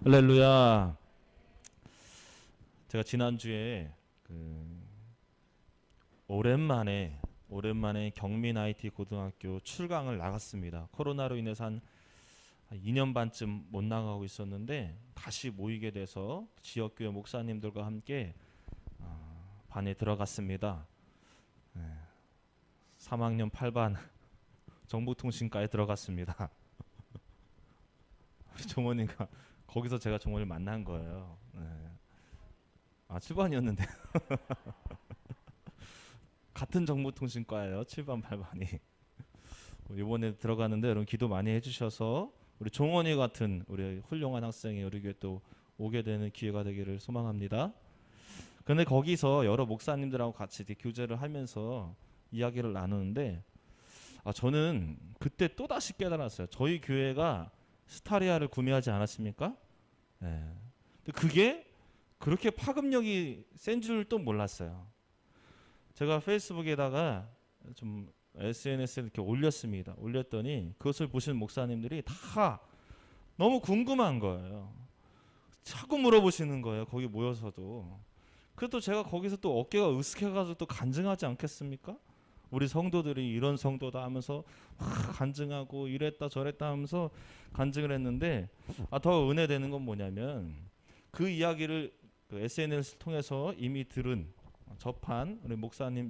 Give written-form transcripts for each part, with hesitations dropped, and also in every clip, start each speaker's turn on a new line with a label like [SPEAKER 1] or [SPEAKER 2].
[SPEAKER 1] 할렐루야. 제가 지난주에 오랜만에 경민 IT 고등학교 출강을 나갔습니다. 코로나로 인해서 한 2년 반쯤 못 나가고 있었는데 다시 모이게 돼서 지역교회 목사님들과 함께 반에 들어갔습니다. 3학년 8반 정보통신과에 들어갔습니다. 종원이가 거기서 제가 종원을 만난 거예요. 7반이었는데 같은 정보통신과예요. 7반 8반이. 이번에 들어가는데 여러분 기도 많이 해주셔서 우리 종원이 같은 우리 훌륭한 학생이 우리 교회 또 오게 되는 기회가 되기를 소망합니다. 근데 거기서 여러 목사님들하고 같이 교제를 하면서 이야기를 나누는데 저는 그때 또다시 깨달았어요. 저희 교회가 스타리아를 구매하지 않았습니까? 근데 그게 그렇게 파급력이 센 줄 또 몰랐어요. 제가 페이스북에다가 좀 SNS에 이렇게 올렸습니다. 올렸더니 그것을 보신 목사님들이 다 너무 궁금한 거예요. 자꾸 물어보시는 거예요. 거기 모여서도. 그래도 제가 거기서 또 어깨가 으쓱해가지고 또 간증하지 않겠습니까? 우리 성도들이 이런 성도다 하면서 간증하고 이랬다 저랬다 하면서 간증을 했는데 더 은혜되는 건 뭐냐면 그 이야기를 SNS를 통해서 이미 접한 우리 목사님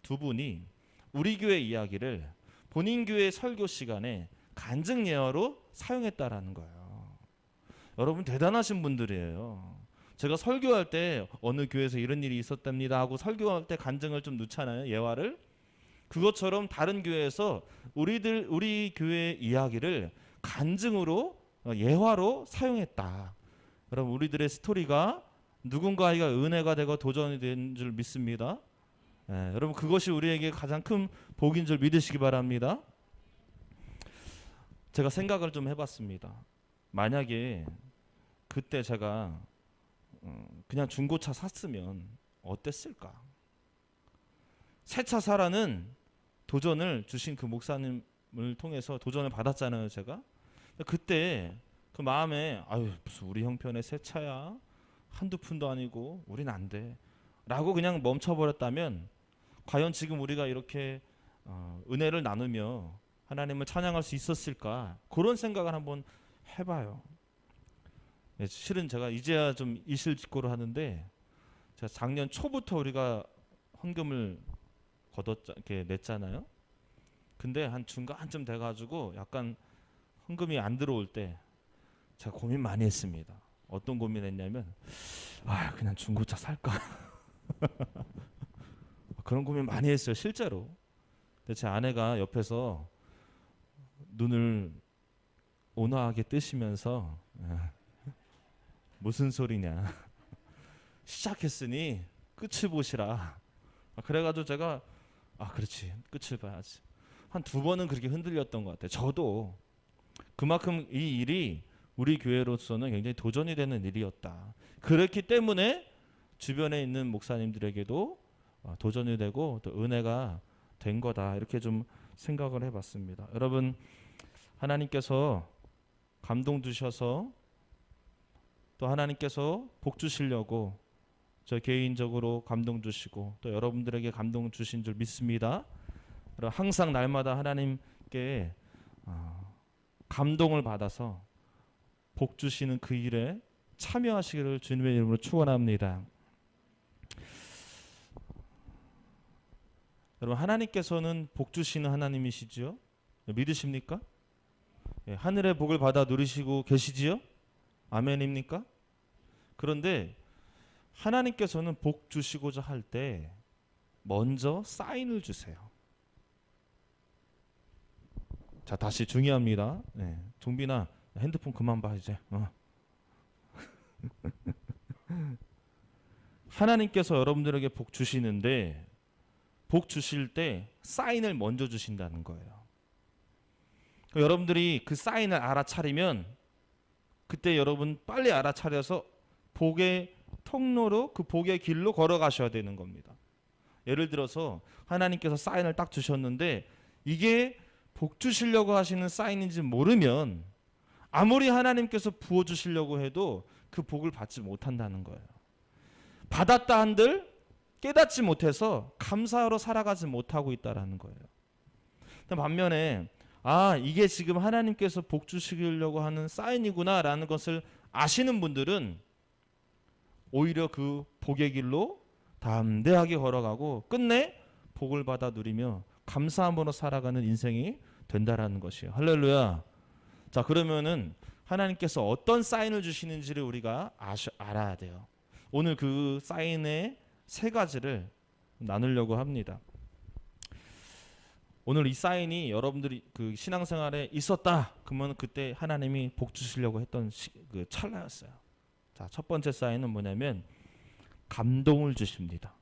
[SPEAKER 1] 두 분이 우리 교회 이야기를 본인 교회 설교 시간에 간증 예화로 사용했다라는 거예요. 여러분 대단하신 분들이에요. 제가 설교할 때 어느 교회에서 이런 일이 있었답니다 하고 설교할 때 간증을 좀 넣잖아요. 예화를. 그것처럼 다른 교회에서 우리 교회 이야기를 간증으로 예화로 사용했다. 여러분 우리들의 스토리가 누군가에게 은혜가 되고 도전이 된 줄 믿습니다. 여러분 그것이 우리에게 가장 큰 복인 줄 믿으시기 바랍니다. 제가 생각을 좀 해봤습니다. 만약에 그때 제가 그냥 중고차 샀으면 어땠을까? 새 차 사라는 도전을 주신 그 목사님을 통해서 도전을 받았잖아요, 제가. 그때 그 마음에 무슨 우리 형편의 새 차야? 한두 푼도 아니고 우린 안 돼. 라고 그냥 멈춰버렸다면 과연 지금 우리가 이렇게 은혜를 나누며 하나님을 찬양할 수 있었을까? 그런 생각을 한번 해봐요. 실은 제가 이제야 좀 이실직고를 하는데 제가 작년 초부터 우리가 헌금을 이렇게 냈잖아요. 근데 한 중간쯤 돼가지고 약간 헌금이 안 들어올 때 제가 고민 많이 했습니다. 어떤 고민했냐면 그냥 중고차 살까? 그런 고민 많이 했어요, 실제로. 근데 제 아내가 옆에서 눈을 온화하게 뜨시면서 무슨 소리냐. 시작했으니 끝을 보시라. 그래가지고 제가 그렇지 끝을 봐야지. 한 2번은 그렇게 흔들렸던 것 같아요. 저도 그만큼 이 일이 우리 교회로서는 굉장히 도전이 되는 일이었다. 그렇기 때문에 주변에 있는 목사님들에게도 도전이 되고 또 은혜가 된 거다. 이렇게 좀 생각을 해봤습니다. 여러분 하나님께서 감동 주셔서 또 하나님께서 복 주시려고 저 개인적으로 감동 주시고 또 여러분들에게 감동 주신 줄 믿습니다. 항상 날마다 하나님께 감동을 받아서 복 주시는 그 일에 참여하시기를 주님의 이름으로 축원합니다. 여러분 하나님께서는 복 주시는 하나님이시죠? 믿으십니까? 하늘의 복을 받아 누리시고 계시지요? 아멘입니까? 그런데 하나님께서는 복 주시고자 할 때 먼저 사인을 주세요. 자, 다시 중요합니다. 종빈아 핸드폰 그만 봐 이제. 하나님께서 여러분들에게 복 주시는데 복 주실 때 사인을 먼저 주신다는 거예요. 여러분들이 그 사인을 알아차리면 그때 여러분 빨리 알아차려서 복의 통로로 그 복의 길로 걸어가셔야 되는 겁니다. 예를 들어서 하나님께서 사인을 딱 주셨는데 이게 복 주시려고 하시는 사인인지 모르면 아무리 하나님께서 부어주시려고 해도 그 복을 받지 못한다는 거예요. 받았다 한들 깨닫지 못해서 감사로 살아가지 못하고 있다는 거예요. 반면에 이게 지금 하나님께서 복 주시려고 하는 사인이구나라는 것을 아시는 분들은 오히려 그 복의 길로 담대하게 걸어가고 끝내 복을 받아 누리며 감사함으로 살아가는 인생이 된다라는 것이에요. 할렐루야. 자, 그러면은 하나님께서 어떤 사인을 주시는지를 우리가 알아야 돼요. 오늘 그 사인의 세 가지를 나누려고 합니다. 오늘 이 사인이 여러분들이 그 신앙생활에 있었다 그러면 그때 하나님이 복 주시려고 했던 그 찰나였어요. 자, 첫 번째 사인은 뭐냐면 감동을 주십니다.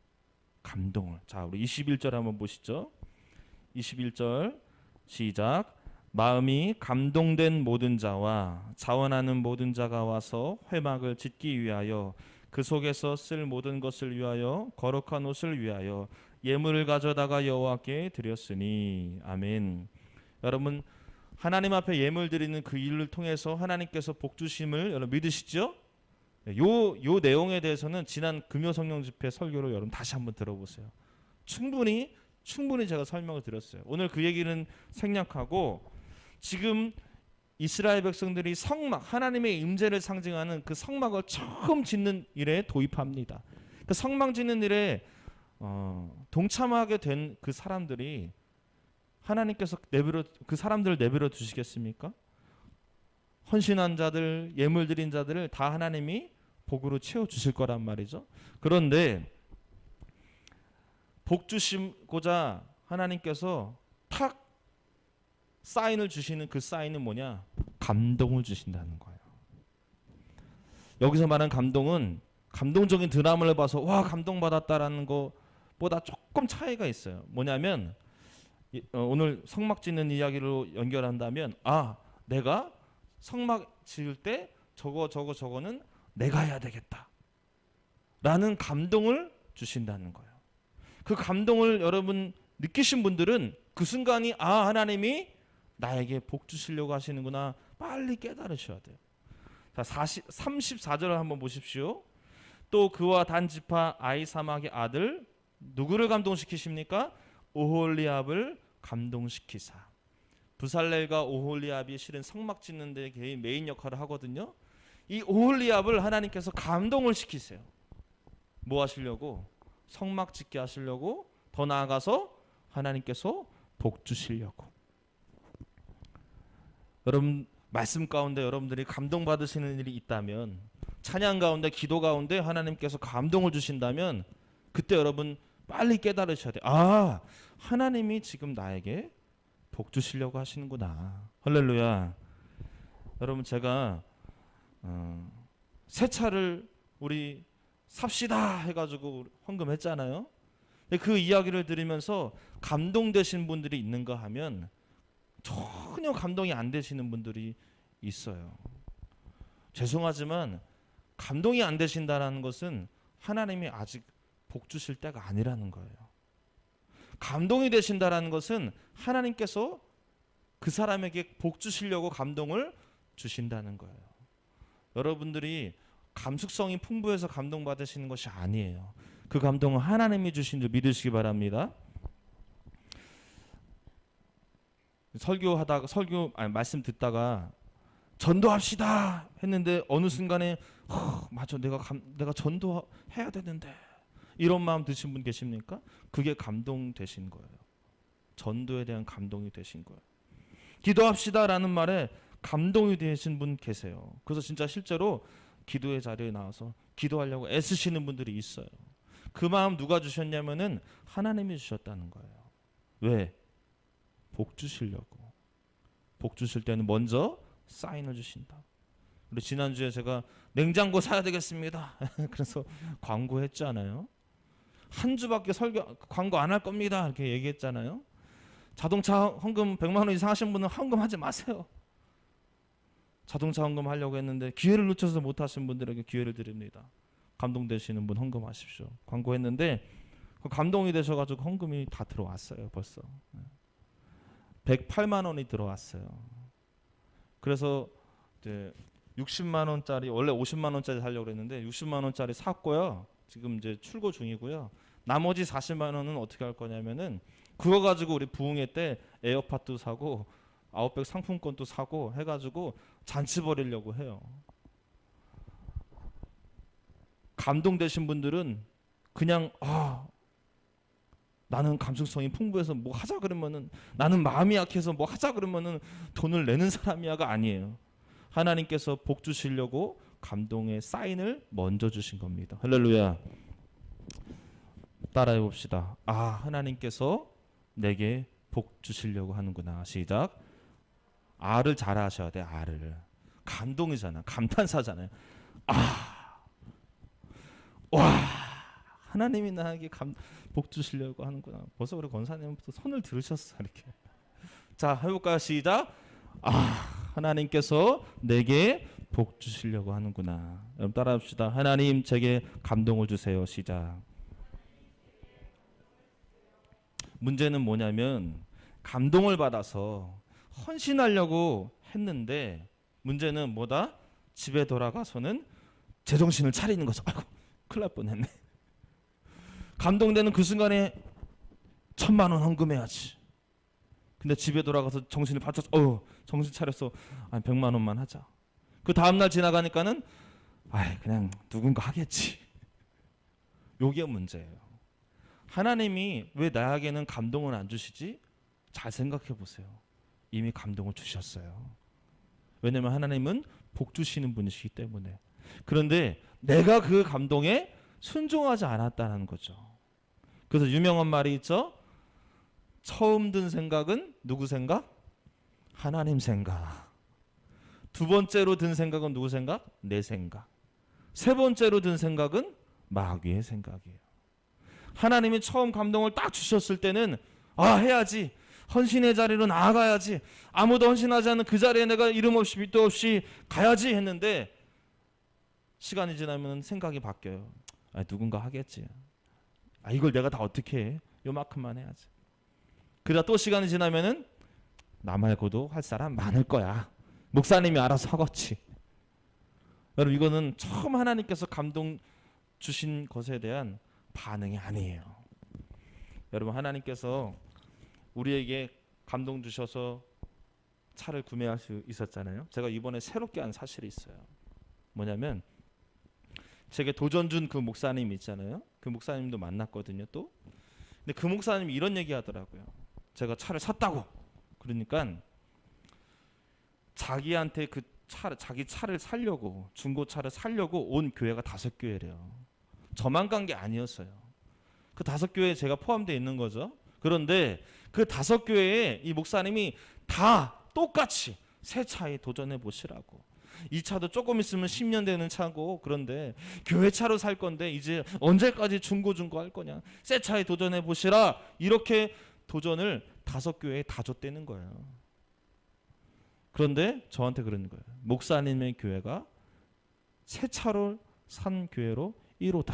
[SPEAKER 1] 감동을. 자, 우리 21절 한번 보시죠. 21절 시작. 마음이 감동된 모든 자와 자원하는 모든 자가 와서 회막을 짓기 위하여 그 속에서 쓸 모든 것을 위하여 거룩한 옷을 위하여 예물을 가져다가 여호와께 드렸으니. 아멘. 여러분, 하나님 앞에 예물 드리는 그 일을 통해서 하나님께서 복 주심을 여러분 믿으시죠? 요 내용에 대해서는 지난 금요 성령 집회 설교를 여러분 다시 한번 들어보세요. 충분히 제가 설명을 드렸어요. 오늘 그 얘기는 생략하고 지금 이스라엘 백성들이 성막, 하나님의 임재를 상징하는 그 성막을 처음 짓는 일에 도입합니다. 그 성막 짓는 일에 동참하게 된 그 사람들이 하나님께서 그 사람들을 내버려 두시겠습니까? 헌신한 자들, 예물 드린 자들을 다 하나님이 복으로 채워 주실 거란 말이죠. 그런데 복 주시고자 하나님께서 탁 사인을 주시는 그 사인은 뭐냐? 감동을 주신다는 거예요. 여기서 말하는 감동은 감동적인 드라마를 봐서 와 감동받았다라는 것보다 조금 차이가 있어요. 뭐냐면 오늘 성막 짓는 이야기로 연결한다면 내가 성막 지을 때 저거는 내가 해야 되겠다 라는 감동을 주신다는 거예요. 그 감동을 여러분 느끼신 분들은 그 순간이 하나님이 나에게 복 주시려고 하시는구나 빨리 깨달으셔야 돼요. 자, 34절을 한번 보십시오. 또 그와 단지파 아히사막의 아들 누구를 감동시키십니까? 오홀리압을 감동시키사. 부살렐과 오홀리압이 실은 성막 짓는 데 메인 역할을 하거든요. 이 오홀리압을 하나님께서 감동을 시키세요. 뭐 하시려고? 성막 짓게 하시려고, 더 나아가서 하나님께서 복 주시려고. 여러분 말씀 가운데 여러분들이 감동받으시는 일이 있다면, 찬양 가운데 기도 가운데 하나님께서 감동을 주신다면 그때 여러분 빨리 깨달으셔야 돼요. 하나님이 지금 나에게 복 주시려고 하시는구나. 할렐루야. 여러분 제가 새 차를 우리 삽시다 해가지고 헌금했잖아요. 근데 그 이야기를 들으면서 감동되신 분들이 있는가 하면 전혀 감동이 안 되시는 분들이 있어요. 죄송하지만 감동이 안 되신다는 것은 하나님이 아직 복 주실 때가 아니라는 거예요. 감동이 되신다는 것은 하나님께서 그 사람에게 복 주시려고 감동을 주신다는 거예요. 여러분들이 감수성이 풍부해서 감동받으시는 것이 아니에요. 그 감동은 하나님이 주신 줄 믿으시기 바랍니다. 말씀 듣다가 전도합시다 했는데 어느 순간에 맞아 내가 전도해야 되는데 이런 마음 드신 분 계십니까? 그게 감동 되신 거예요. 전도에 대한 감동이 되신 거예요. 기도합시다라는 말에 감동이 되신 분 계세요. 그래서 진짜 실제로 기도의 자리에 나와서 기도하려고 애쓰시는 분들이 있어요. 그 마음 누가 주셨냐면은 하나님이 주셨다는 거예요. 왜? 복 주시려고. 복 주실 때는 먼저 사인을 주신다. 우리 지난주에 제가 냉장고 사야 되겠습니다. 그래서 광고했잖아요. 한 주밖에 광고 안 할 겁니다. 이렇게 얘기했잖아요. 자동차 헌금 100만 원 이상 하신 분은 헌금하지 마세요. 자동차 헌금하려고 했는데 기회를 놓쳐서 못 하신 분들에게 기회를 드립니다. 감동되시는 분 헌금하십시오. 광고했는데 감동이 되셔가지고 헌금이 다 들어왔어요. 벌써 108만 원이 들어왔어요. 그래서 이제 60만 원짜리 원래 50만 원짜리 살려고 그랬는데 60만 원짜리 샀고요. 지금 이제 출고 중이고요. 나머지 40만 원은 어떻게 할 거냐면은 그거 가지고 우리 부흥회 때 에어팟도 사고 아웃백 상품권도 사고 해가지고 잔치 벌이려고 해요. 감동되신 분들은 그냥 나는 감수성이 풍부해서 뭐 하자 그러면은 나는 마음이 약해서 뭐 하자 그러면은 돈을 내는 사람이야가 아니에요. 하나님께서 복 주시려고 감동의 사인을 먼저 주신 겁니다. 할렐루야. 따라해 봅시다. 하나님께서 내게 복 주시려고 하는구나. 시작. 아를 잘 하셔야 돼. 아를. 감동이잖아. 감탄사잖아요. 와, 하나님이 나에게 복 주시려고 하는구나. 벌써 우리 권사님부터 손을 들으셨어. 이렇게. 자, 해볼까요? 시작. 하나님께서 내게 복 주시려고 하는구나. 여러분 따라합시다. 하나님 제게 감동을 주세요. 시작. 문제는 뭐냐면 감동을 받아서 헌신하려고 했는데 문제는 뭐다? 집에 돌아가서는 제정신을 차리는 거죠. 아이고, 큰일 날 뻔했네. 감동되는 그 순간에 1,000만 원 헌금해야지. 근데 집에 돌아가서 정신을 바짝 정신 차렸어. 100만 원만 하자. 그 다음날 지나가니까는 그냥 누군가 하겠지. 요게 문제예요. 하나님이 왜 나에게는 감동을 안 주시지? 잘 생각해 보세요. 이미 감동을 주셨어요. 왜냐하면 하나님은 복 주시는 분이시기 때문에. 그런데 내가 그 감동에 순종하지 않았다는 거죠. 그래서 유명한 말이 있죠. 처음 든 생각은 누구 생각? 하나님 생각. 두 번째로 든 생각은 누구 생각? 내 생각. 세 번째로 든 생각은 마귀의 생각이에요. 하나님이 처음 감동을 딱 주셨을 때는 해야지. 헌신의 자리로 나아가야지. 아무도 헌신하지 않는 그 자리에 내가 이름 없이 밑도 없이 가야지 했는데 시간이 지나면 생각이 바뀌어요. 누군가 하겠지. 이걸 내가 다 어떻게 해? 요만큼만 해야지. 그러다 또 시간이 지나면은 나 말고도 할 사람 많을 거야. 목사님이 알아서 하겠지. 여러분 이거는 처음 하나님께서 감동 주신 것에 대한 반응이 아니에요. 여러분 하나님께서 우리에게 감동 주셔서 차를 구매할 수 있었잖아요. 제가 이번에 새롭게 한 사실이 있어요. 뭐냐면 제게 도전 준 그 목사님 있잖아요. 그 목사님도 만났거든요. 또 근데 그 목사님이 이런 얘기 하더라고요. 제가 차를 샀다고. 그러니까 자기한테 자기 차를 살려고 중고차를 살려고 온 교회가 5교회래요. 저만 간 게 아니었어요. 그 5교회에 제가 포함되어 있는 거죠. 그런데 그 5교회에 이 목사님이 다 똑같이 새 차에 도전해 보시라고. 이 차도 조금 있으면 10년 되는 차고 그런데 교회 차로 살 건데 이제 언제까지 중고 할 거냐. 새 차에 도전해 보시라. 이렇게 도전을 5교회에 다 줬다는 거예요. 그런데 저한테 그러는 거예요. 목사님의 교회가 새 차를 산 교회로 1호다.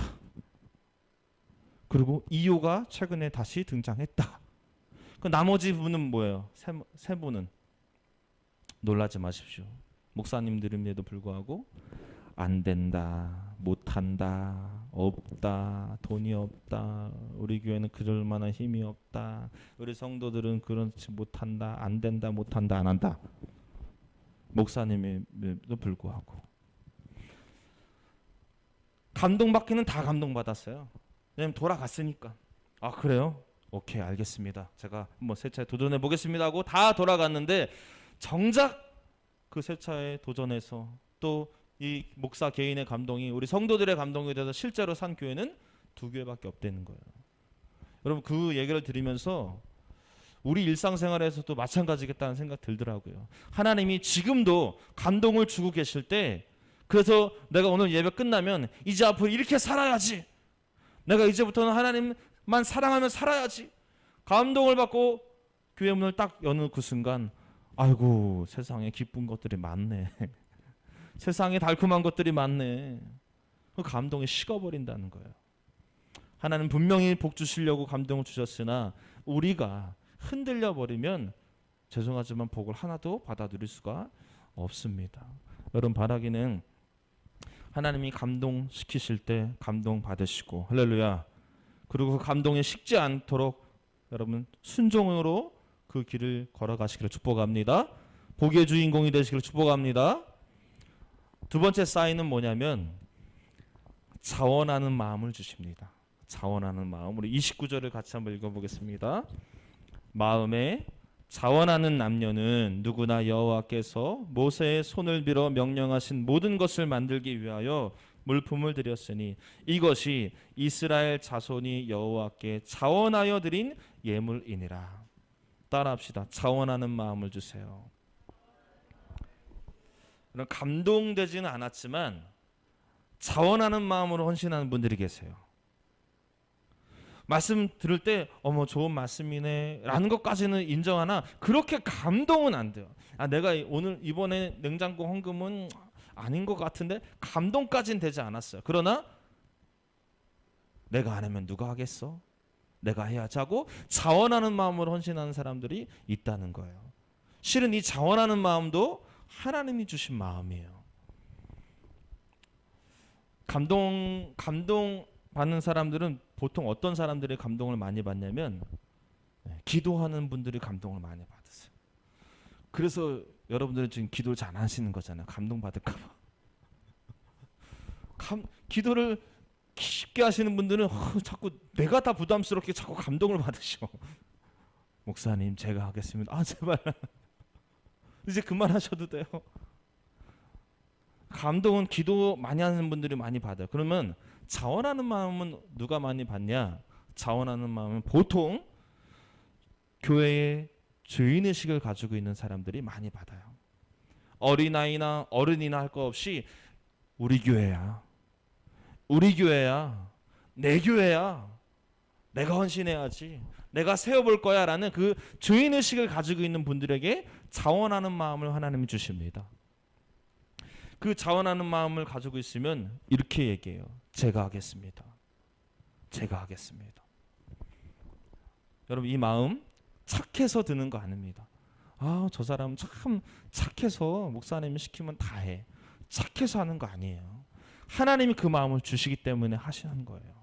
[SPEAKER 1] 그리고 2호가 최근에 다시 등장했다. 그 나머지 분은 뭐예요? 세 분은 놀라지 마십시오. 목사님들임에도 불구하고 안 된다, 못한다, 없다, 돈이 없다, 우리 교회는 그럴 만한 힘이 없다, 우리 성도들은 그렇지 못한다, 안 된다, 못한다, 안 한다. 목사님에도 불구하고 감동받기는 다 감동받았어요. 왜냐면 돌아갔으니까. 그래요? 오케이, 알겠습니다. 제가 한번 새 차에 도전해 보겠습니다 하고 다 돌아갔는데 정작 그 새 차에 도전해서 또 이 목사 개인의 감동이 우리 성도들의 감동이 돼서 실제로 산 교회는 2교회밖에 없다는 거예요. 여러분 그 얘기를 들으면서 우리 일상생활에서도 마찬가지겠다는 생각 들더라고요. 하나님이 지금도 감동을 주고 계실 때 그래서 내가 오늘 예배 끝나면 이제 앞으로 이렇게 살아야지. 내가 이제부터는 하나님만 사랑하며 살아야지. 감동을 받고 교회 문을 딱 여는 그 순간 아이고 세상에 기쁜 것들이 많네. 세상에 달콤한 것들이 많네. 그 감동이 식어버린다는 거예요. 하나님 분명히 복 주시려고 감동을 주셨으나 우리가 흔들려 버리면 죄송하지만 복을 하나도 받아 누릴 수가 없습니다. 여러분 바라기는 하나님이 감동시키실 때 감동 받으시고 할렐루야. 그리고 그 감동에 식지 않도록 여러분 순종으로 그 길을 걸어가시기를 축복합니다. 복의 주인공이 되시기를 축복합니다. 두 번째 사인은 뭐냐면 자원하는 마음을 주십니다. 자원하는 마음. 우리 29절을 같이 한번 읽어보겠습니다. 마음에 자원하는 남녀는 누구나 여호와께서 모세의 손을 빌어 명령하신 모든 것을 만들기 위하여 물품을 드렸으니 이것이 이스라엘 자손이 여호와께 자원하여 드린 예물이니라. 따라합시다. 자원하는 마음을 주세요. 감동되지는 않았지만 자원하는 마음으로 헌신하는 분들이 계세요. 말씀 들을 때 어머 좋은 말씀이네 라는 것까지는 인정하나 그렇게 감동은 안 돼요. 내가 오늘 이번에 냉장고 헌금은 아닌 것 같은데 감동까지는 되지 않았어요. 그러나 내가 안 하면 누가 하겠어? 내가 해야지 하고 자원하는 마음으로 헌신하는 사람들이 있다는 거예요. 실은 이 자원하는 마음도 하나님이 주신 마음이에요. 감동 받는 사람들은 보통 어떤 사람들의 감동을 많이 받냐면 기도하는 분들이 감동을 많이 받으세요. 그래서 여러분들은 지금 기도를 잘 안 하시는 거잖아요. 감동 받을까 봐. 기도를 쉽게 하시는 분들은 자꾸 내가 다 부담스럽게 자꾸 감동을 받으셔. 목사님 제가 하겠습니다. 제발 이제 그만하셔도 돼요. 감동은 기도 많이 하는 분들이 많이 받아요. 그러면 자원하는 마음은 누가 많이 받냐? 자원하는 마음은 보통 교회의 주인의식을 가지고 있는 사람들이 많이 받아요. 어린아이나 어른이나 할 거 없이 우리 교회야. 우리 교회야. 내 교회야. 내가 헌신해야지. 내가 세워볼 거야 라는 그 주인의식을 가지고 있는 분들에게 자원하는 마음을 하나님이 주십니다. 그 자원하는 마음을 가지고 있으면 이렇게 얘기해요. 제가 하겠습니다. 제가 하겠습니다. 여러분 이 마음 착해서 드는 거 아닙니다. 저 사람 참 착해서 목사님이 시키면 다 해. 착해서 하는 거 아니에요. 하나님이 그 마음을 주시기 때문에 하시는 거예요.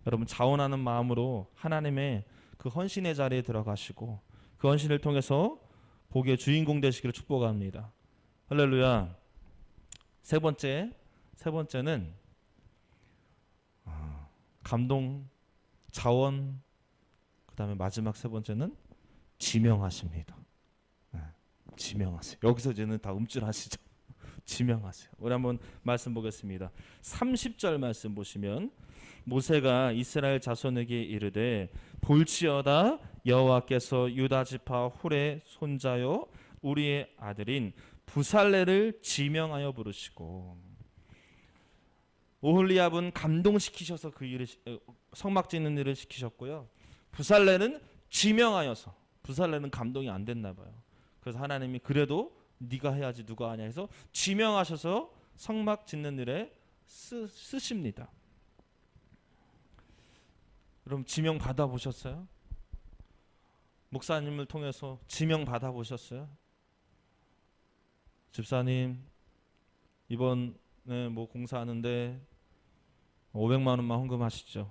[SPEAKER 1] 여러분 자원하는 마음으로 하나님의 그 헌신의 자리에 들어가시고 그 헌신을 통해서 복의 주인공 되시기를 축복합니다. 할렐루야. 세 번째는 감동, 자원, 그 다음에 마지막 세 번째는 지명하십니다. 지명하세요. 여기서 이제는 다 움찔하시죠. 지명하세요. 우리 한번 말씀 보겠습니다. 30절 말씀 보시면 모세가 이스라엘 자손에게 이르되 볼지어다 여호와께서 유다 지파 훌의 손자요 우리의 아들인 부살레를 지명하여 부르시고 오홀리압은 감동시키셔서 그 일을 성막 짓는 일을 시키셨고요. 부살레는 지명하여서 부살레는 감동이 안 됐나 봐요. 그래서 하나님이 그래도 네가 해야지 누가 하냐 해서 지명하셔서 성막 짓는 일에 쓰십니다. 여러분 지명 받아보셨어요? 목사님을 통해서 지명 받아보셨어요? 집사님 이번에 뭐 공사하는데 500만 원만 헌금하시죠.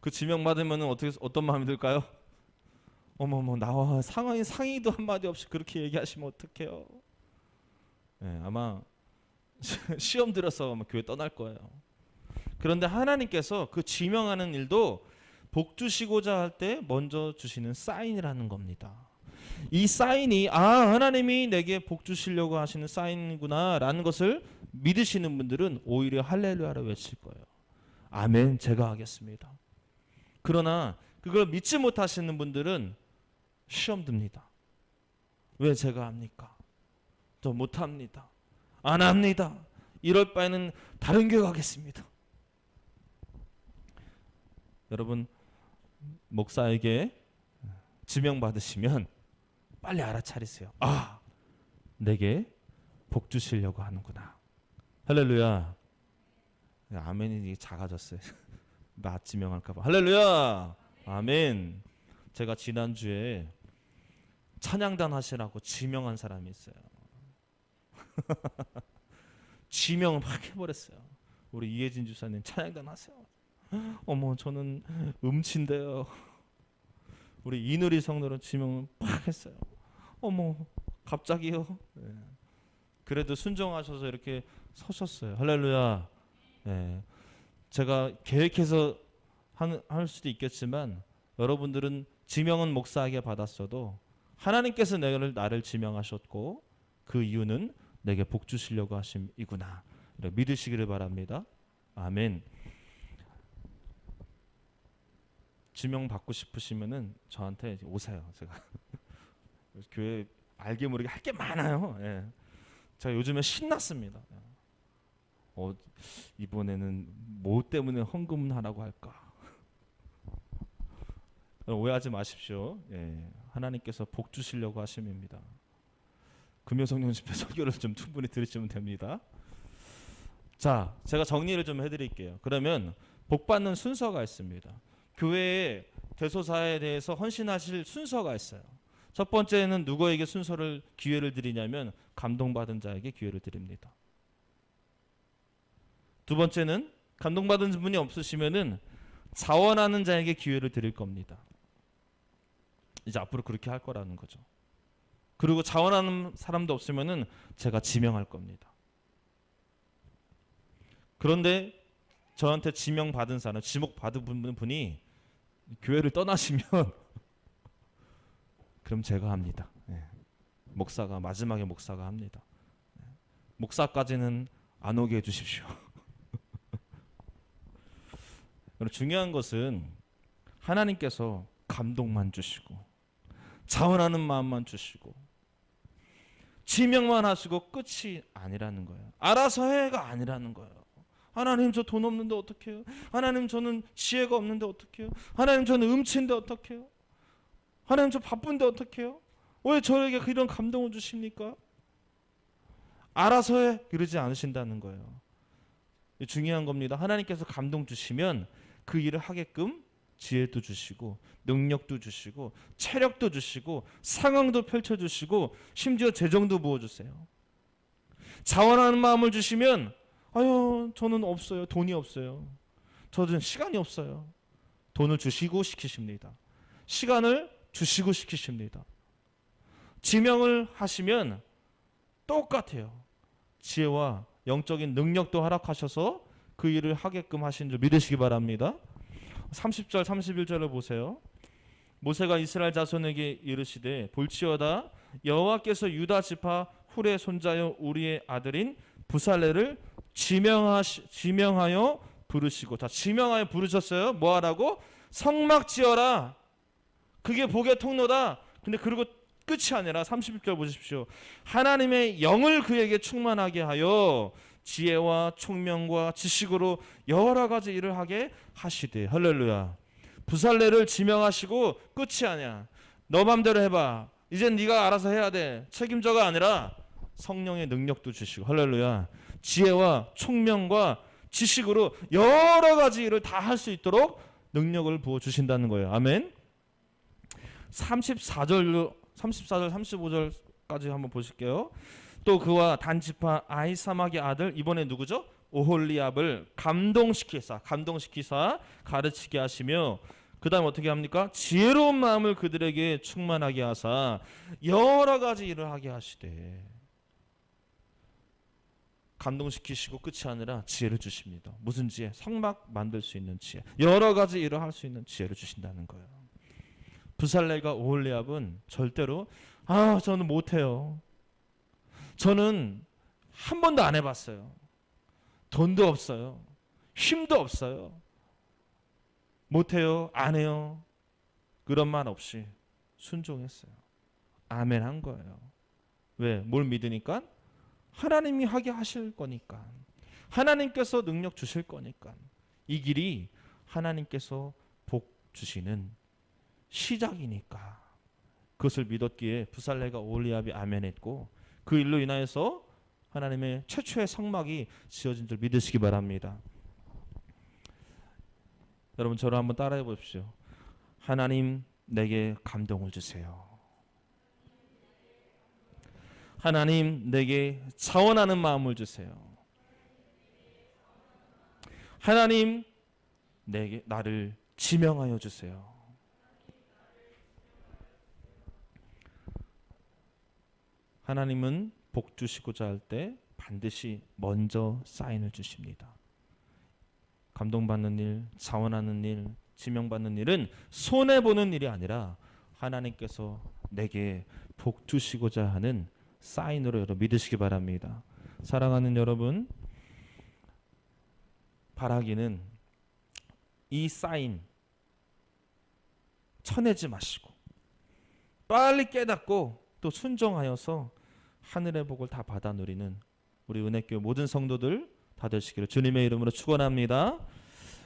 [SPEAKER 1] 그 지명 받으면 어떤 마음이 들까요? 어머머 나와 상의도 한마디 없이 그렇게 얘기하시면 어떡해요? 아마 시험 들어서 아마 교회 떠날 거예요. 그런데 하나님께서 그 지명하는 일도 복 주시고자 할 때 먼저 주시는 사인이라는 겁니다. 이 사인이 하나님이 내게 복 주시려고 하시는 사인이구나 라는 것을 믿으시는 분들은 오히려 할렐루야를 외칠 거예요. 아멘 제가 하겠습니다. 그러나 그걸 믿지 못하시는 분들은 시험 듭니다. 왜 제가 합니까? 저 못합니다. 안 합니다. 이럴 바에는 다른 교회 가겠습니다. 여러분 목사에게 지명받으시면 빨리 알아차리세요. 내게 복 주시려고 하는구나. 할렐루야. 아멘이 작아졌어요. 나 지명할까 봐. 할렐루야. 아멘. 제가 지난주에 찬양단 하시라고 지명한 사람이 있어요. 지명을 막 해버렸어요. 우리 이혜진 주사님 찬양단 하세요. 어머 저는 음치인데요. 우리 이누리 성도는 지명을 팍 했어요. 어머 갑자기요. 네. 그래도 순종하셔서 이렇게 서셨어요. 할렐루야. 네. 제가 계획해서 할 수도 있겠지만 여러분들은 지명은 목사에게 받았어도 하나님께서 나를 지명하셨고 그 이유는 내게 복 주시려고 하심이구나. 믿으시기를 바랍니다. 아멘. 지명 받고 싶으시면은 저한테 오세요. 제가 교회 알게 모르게 할 게 많아요. 예. 제가 요즘에 신났습니다. 이번에는 뭐 때문에 헌금을 하라고 할까? 오해하지 마십시오. 예. 하나님께서 복 주시려고 하심입니다. 금요성령 집회 설교를 좀 충분히 들으시면 됩니다. 자, 제가 정리를 좀 해드릴게요. 그러면 복 받는 순서가 있습니다. 교회의 대소사에 대해서 헌신하실 순서가 있어요. 첫 번째는 누구에게 기회를 드리냐면 감동받은 자에게 기회를 드립니다. 두 번째는 감동받은 분이 없으시면은 자원하는 자에게 기회를 드릴 겁니다. 이제 앞으로 그렇게 할 거라는 거죠. 그리고 자원하는 사람도 없으면은 제가 지명할 겁니다. 그런데 저한테 지명받은 사람, 지목받은 분이 교회를 떠나시면 그럼 제가 합니다. 네. 마지막에 목사가 합니다. 목사까지는 안 오게 해주십시오. 중요한 것은 하나님께서 감동만 주시고 자원하는 마음만 주시고 지명만 하시고 끝이 아니라는 거예요. 알아서 해가 아니라는 거예요. 하나님 저 돈 없는데 어떡해요? 하나님 저는 지혜가 없는데 어떡해요? 하나님 저는 음치인데 어떡해요? 하나님 저 바쁜데 어떡해요? 왜 저에게 이런 감동을 주십니까? 알아서 해 그러지 않으신다는 거예요. 중요한 겁니다. 하나님께서 감동 주시면 그 일을 하게끔 지혜도 주시고 능력도 주시고 체력도 주시고 상황도 펼쳐주시고 심지어 재정도 부어주세요. 자원하는 마음을 주시면 아유 저는 없어요. 돈이 없어요. 저는 시간이 없어요. 돈을 주시고 시키십니다. 시간을 주시고 시키십니다. 지명을 하시면 똑같아요. 지혜와 영적인 능력도 허락하셔서 그 일을 하게끔 하신 줄 믿으시기 바랍니다. 30절 31절을 보세요. 모세가 이스라엘 자손에게 이르시되 볼지어다 여호와께서 유다 지파 훌의 손자요 우리의 아들인 부살레를 지명하여 부르시고 다 지명하여 부르셨어요. 뭐 하라고? 성막 지어라. 그게 복의 통로다. 근데 그리고 끝이 아니라 31절 보십시오. 하나님의 영을 그에게 충만하게 하여 지혜와 총명과 지식으로 여러 가지 일을 하게 하시되. 할렐루야. 부살레를 지명하시고 끝이 아니야. 너 맘대로 해봐. 이젠 네가 알아서 해야 돼. 책임져가 아니라 성령의 능력도 주시고. 할렐루야. 지혜와 총명과 지식으로 여러 가지 일을 다 할 수 있도록 능력을 부어주신다는 거예요. 아멘. 34절 35절까지 한번 보실게요. 또 그와 단지파 아히사막의 아들 이번에 누구죠? 오홀리압을 감동시키사 가르치게 하시며 그 다음 어떻게 합니까? 지혜로운 마음을 그들에게 충만하게 하사 여러 가지 일을 하게 하시되. 감동시키시고 끝이 아니라 지혜를 주십니다. 무슨 지혜? 성막 만들 수 있는 지혜, 여러 가지 일을 할 수 있는 지혜를 주신다는 거예요. 부살레가 오홀리압은 절대로 저는 못해요. 저는 한 번도 안 해봤어요. 돈도 없어요. 힘도 없어요. 못해요. 안 해요. 그런 말 없이 순종했어요. 아멘 한 거예요. 왜? 뭘 믿으니까? 하나님이 하게 하실 거니까. 하나님께서 능력 주실 거니까. 이 길이 하나님께서 복 주시는 시작이니까. 그것을 믿었기에 부살레가 오홀리압이 아멘했고 그 일로 인하여서 하나님의 최초의 성막이 지어진 줄 믿으시기 바랍니다. 여러분 저를 한번 따라해 보십시오. 하나님 내게 감동을 주세요. 하나님 내게 자원하는 마음을 주세요. 하나님 내게 나를 지명하여 주세요. 하나님은 복 주시고자 할 때 반드시 먼저 사인을 주십니다. 감동받는 일, 자원하는 일, 지명받는 일은 손해보는 일이 아니라 하나님께서 내게 복 주시고자 하는 사인으로 여러분 믿으시기 바랍니다. 사랑하는 여러분, 바라기는 이 사인 쳐내지 마시고 빨리 깨닫고 또 순종하여서 하늘의 복을 다 받아 누리는 우리 은혜교회 모든 성도들 다 되시기를 주님의 이름으로 축원합니다.